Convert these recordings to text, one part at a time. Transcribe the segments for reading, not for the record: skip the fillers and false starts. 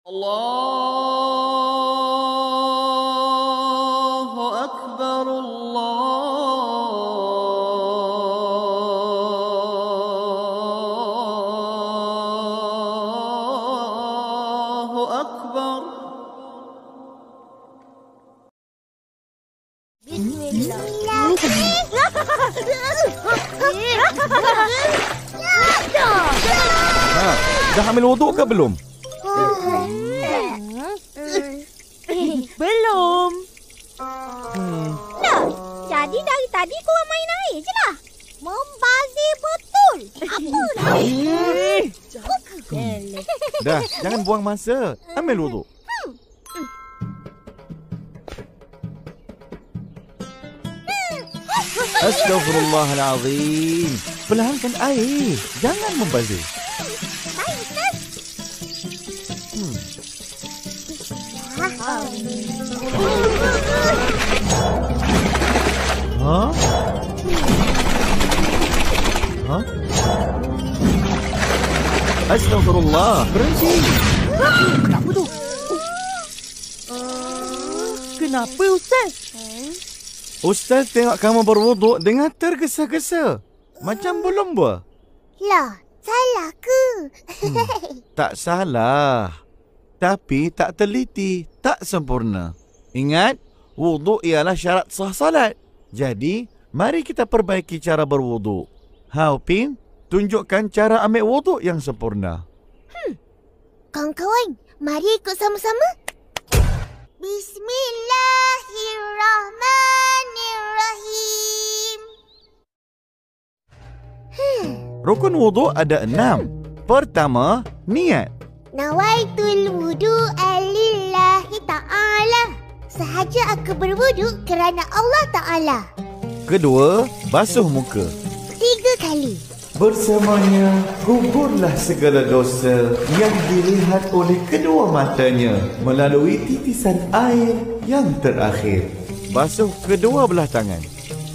Allahu Akbar, Allahu Akbar. Dah ambil wuduk ke belum? Belum. Lah, jadi dari tadi korang main air je lah. Membazir betul. Apa dah? Dah, jangan buang masa. Ambil wuduk. Astaghfirullahalazim. Perlahankan air. Jangan membazir. Ha? Ha? Astaghfirullah. Berhenti. Kenapa tu? Kenapa, Ustaz? Ustaz tengok kamu berwuduk dengan tergesa-gesa. Macam belum buah. Lah, salah ke? Tak salah. Tapi tak teliti, tak sempurna. Ingat, wuduk ialah syarat sah salat. Jadi, mari kita perbaiki cara berwuduk. Upin, tunjukkan cara ambil wuduk yang sempurna. Kawan-kawan, mari ikut sama-sama. Bismillahirrahmanirrahim. Rukun wuduk ada 6. Pertama, niat. Nawaitul wudu'a lillahi ta'ala. Sahaja aku berwuduk kerana Allah Ta'ala. Kedua, basuh muka. 3 kali. Bersamanya, gugurlah segala dosa yang dilihat oleh kedua matanya melalui titisan air yang terakhir. Basuh kedua belah tangan.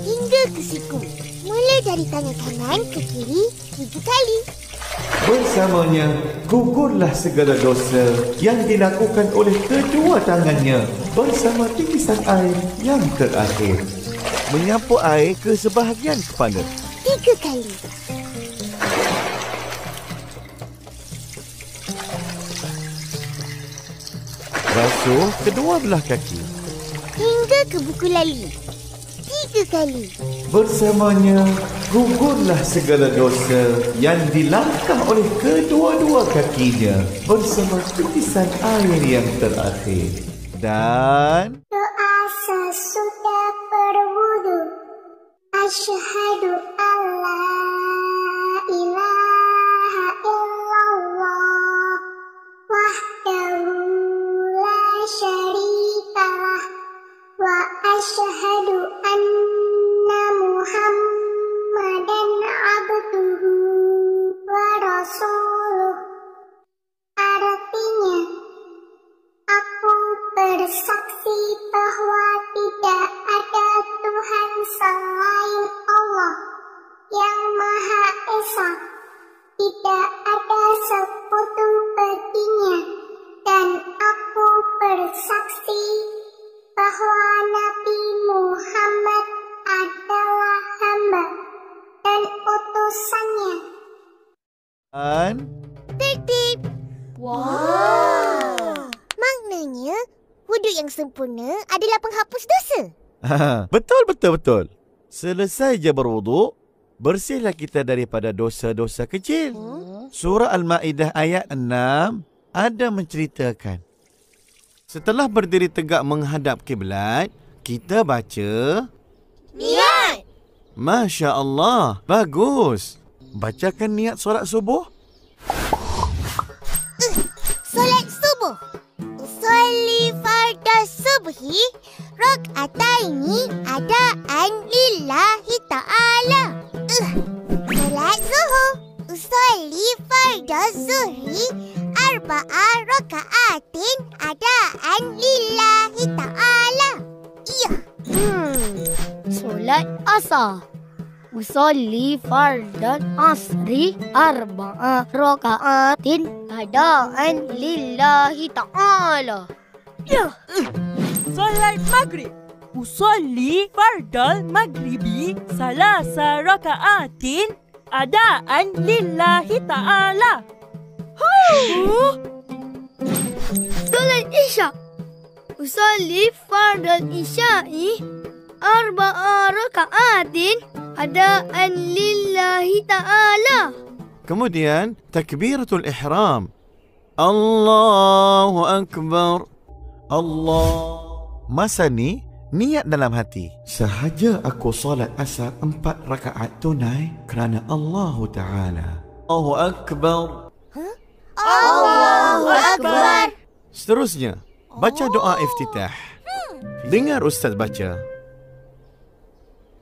Hingga ke siku. Mula dari tangan kanan ke kiri 3 kali. Bersamanya, gugurlah segala dosa yang dilakukan oleh kedua tangannya bersama titisan air yang terakhir. Menyapu air ke sebahagian kepala. 3 kali. Basuh kedua belah kaki. Hingga ke buku lali. 3 kali. Bersamanya, gugurlah segala dosa yang dilangkah oleh kedua-dua kakinya bersama titisan air yang terakhir. Dan Doa sesudah berwudu. Asyhadu alla ilaha illallah wahdahu la syarikalah wa asyhadu anna Muhammadan abduhu wa rasuluh. Artinya, aku bersaksi bahwa tidak ada Tuhan selain Allah yang Maha Esa. Tidak ada sekutu baginya. Dan aku bersaksi bahwa Nabi Muhammad adalah hamba dan utusannya. Tertib. Wow. Maknanya, wuduk yang sempurna adalah penghapus dosa. betul. Selesai je berwuduk, bersihlah kita daripada dosa-dosa kecil. Surah Al-Ma'idah ayat 6 ada menceritakan. Setelah berdiri tegak menghadap kiblat, kita baca Niat. Masya Allah, bagus. Bacakan niat solat subuh. Solat subuh. Usolli farda subhi rak'ataini adaan lillahi ta'ala. Solat zuhur. Usolli farda zuhri arba'a raka'atin adaan lillahi ta'ala. Iya. Solat asar. usolli fardal asri arba'a raka'atin adaan lillahi ta'ala. Ya. Salat maghrib. Usolli fardal maghribi salasa raka'atin adaan lillahi ta'ala. Salat isya. Usolli fardal isya'i arba'a raka'atin adaan lillahi ta'ala. Kemudian takbiratul ihram. Allahu akbar. Allah. Masa ni niat dalam hati. Sahaja aku solat asar 4 rakaat tunai kerana Allah Ta'ala. Allahu akbar. Allahu Akbar. Seterusnya, baca doa iftitah. Dengar Ustaz baca.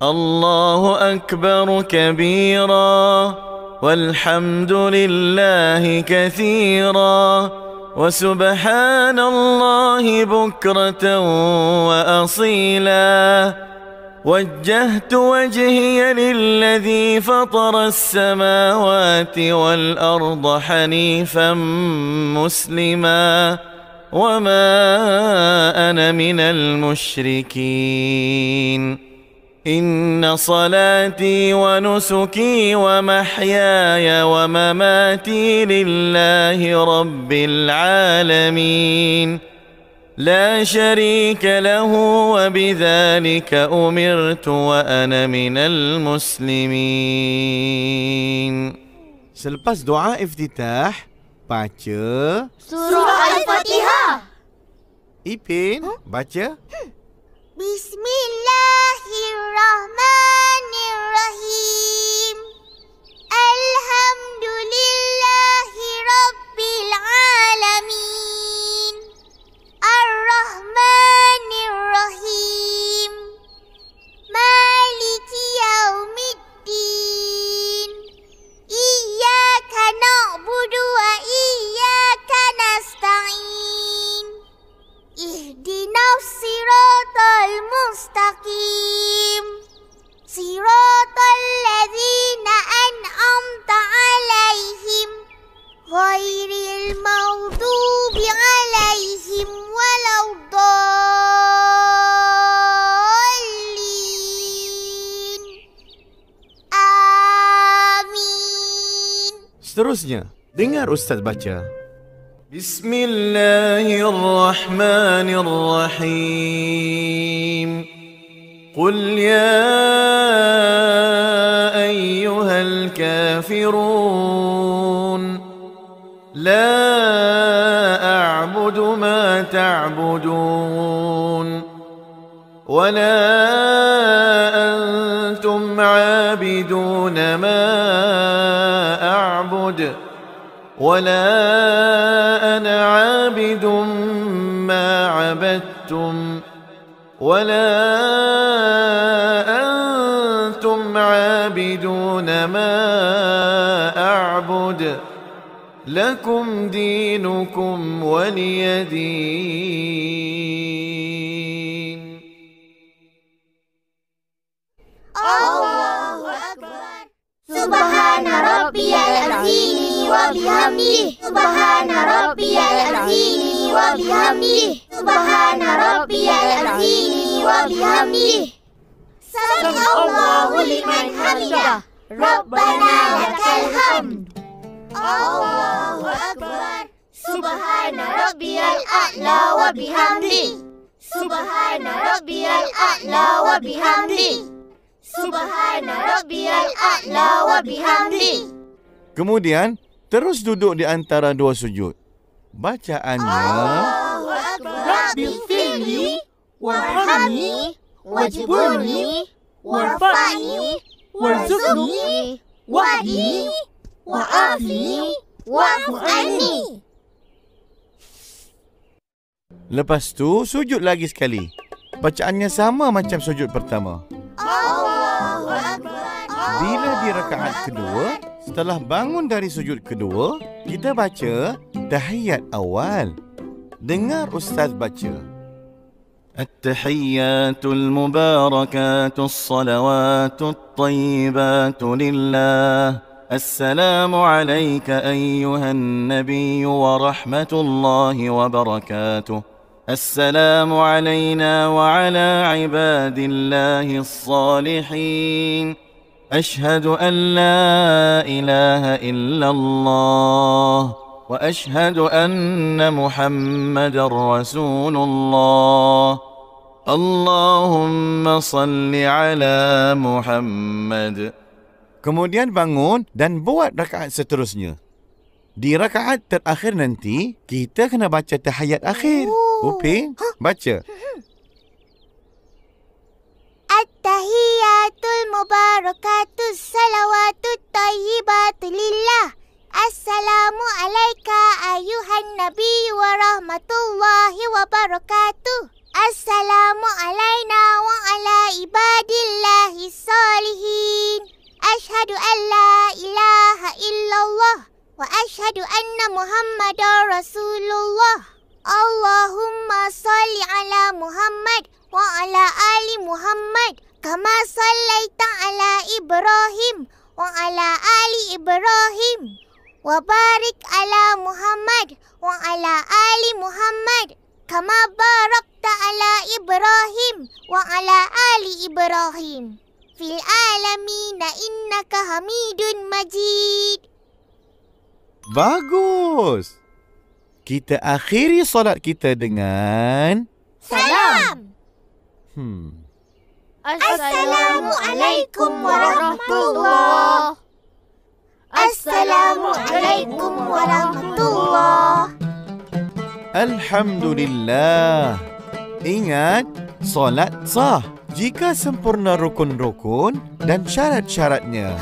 Allahu akbar kabira walhamdulillahi kathira wa subhanallahi bukratan wa asila. وجهت وجهي للذي فطر السماوات والأرض حنيفا مسلما وما أنا من المشركين إن صلاتي ونسكي ومحياي ومماتي لله رب العالمين لا شريك له وبذلك أمرت وأنا من المسلمين. Selepas doa iftitah, baca Surah Al-Fatihah. Ipin, baca Bismillahirrahmanirrahim. Alhamdulillahi Rabbil Alamin. Ar-Rahmanir-Rahim. Maliki Yaumiddin. Iyyaka na'budu wa iyyaka nasta'in. Ihdinas siratal mustaqim. Siratal ladzina an'amta 'alaihim ghairil maghdubi 'alaihim waladdallin. Amin. Seterusnya, dengar Ustaz baca. Bismillahirrahmanirrahim. Qul ya ayyuhal kafirun la a'budu ma ta'budun wa la antum 'abidun ma a'bud ولا أنا عابد ما عبدتم ولا أنتم عابدون ما أعبد لكم دينكم ولي دين. Allahu Akbar. Subhana rabbiyal azim wa bihamdihi. Subhana rabbiyal azim wa bihamdihi. Subhana rabbiyal azim wa bihamdihi. Sami'allahu liman hamidah. Rabbana lakal hamd. Allahu Akbar. Subhana rabbiyal a'la wa bihamdihi. Subhana rabbiyal a'la wa bihamdihi. Subhana rabbiyal a'la wa bihamdi. Kemudian terus duduk di antara dua sujud. Bacaannya Allahu Akbar. Rabbi firli warhamni wajburni warfa'ni warzuqni wahdini wa'afini wa'fu anni. lepas tu sujud lagi sekali. Bacaannya sama macam sujud pertama. Allahu Akbar. Bila di rakaat kedua, setelah bangun dari sujud kedua, kita baca tahiyat awal. Dengar Ustaz baca. التحيات المباركات الصلوات الطيبات لله. السلام عليك أيها النبي ورحمة الله وبركاته. السلام علينا وعلى عباد الله الصالحين. أشهد أن لا إله إلا الله وأشهد أن محمد رسول الله. اللهم صل على محمد. Kemudian bangun dan buat rakaat seterusnya. Di rakaat terakhir nanti, kita kena baca tahiyat akhir. Upin, baca. At-tahiyatul mubarakatus salawatut tayyibatu lillah. Assalamu alayka ayuhan nabi wa rahmatullahi wa barakatuh. Assalamu alayna wa ala ibadillahi salihin. Ashhadu an la ilaha illallah wa ashhadu anna Muhammadar Rasulullah. Allahumma salli ala Muhammad wa ala ali Muhammad kama sallaita ala Ibrahim wa ala ali Ibrahim wa barik ala Muhammad wa ala ali Muhammad kama barakta ala Ibrahim wa ala ali Ibrahim fil alamina innaka Hamidun Majid. Bagus. Kita akhiri solat kita dengan Salam. Assalamualaikum warahmatullahi. Assalamualaikum warahmatullahi. Alhamdulillah. Ingat, solat sah jika sempurna rukun-rukun dan syarat-syaratnya.